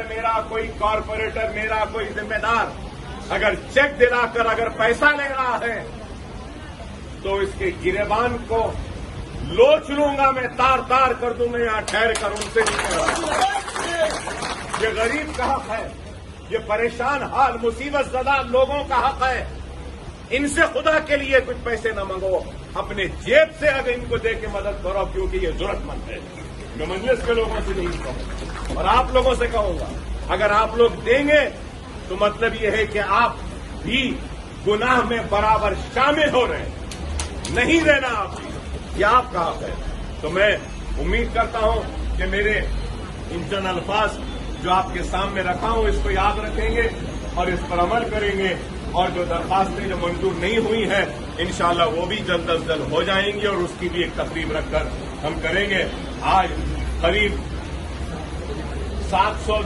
میرا کوئی کارپوریٹر، میرا کوئی ذمہ دار اگر چیک دلا کر اگر پیسہ لے رہا ہے تو اس کے گریبان کو لوچ لوں گا، میں تار تار کر دوں گا، یہاں ٹھہر کر ان سے نہیں کرا۔ یہ غریب کا حق ہے، یہ پریشان حال مصیبت زدہ لوگوں کا حق ہے، ان سے خدا کے لیے کچھ پیسے نہ منگو، اپنے جیب سے اگر ان کو دے کے مدد کرو، کیونکہ یہ ضرورت مند ہے۔ میں مجلس کے لوگوں سے نہیں کہوں اور آپ لوگوں سے کہوں گا، اگر آپ لوگ دیں گے تو مطلب یہ ہے کہ آپ بھی گناہ میں برابر شامل ہو رہے ہیں، نہیں دینا آپ بھی، یہ آپ کا حق ہے۔ تو میں امید کرتا ہوں کہ میرے ان چند الفاظ جو آپ کے سامنے رکھا ہوں اس کو یاد رکھیں گے اور اس پر عمل کریں گے، اور جو درخواستیں جو منظور نہیں ہوئی ہیں انشاءاللہ وہ بھی جلد از جلد ہو جائیں گی، اور اس کی بھی ایک تقریب رکھ کر ہم کریں گے۔ آج قریب 700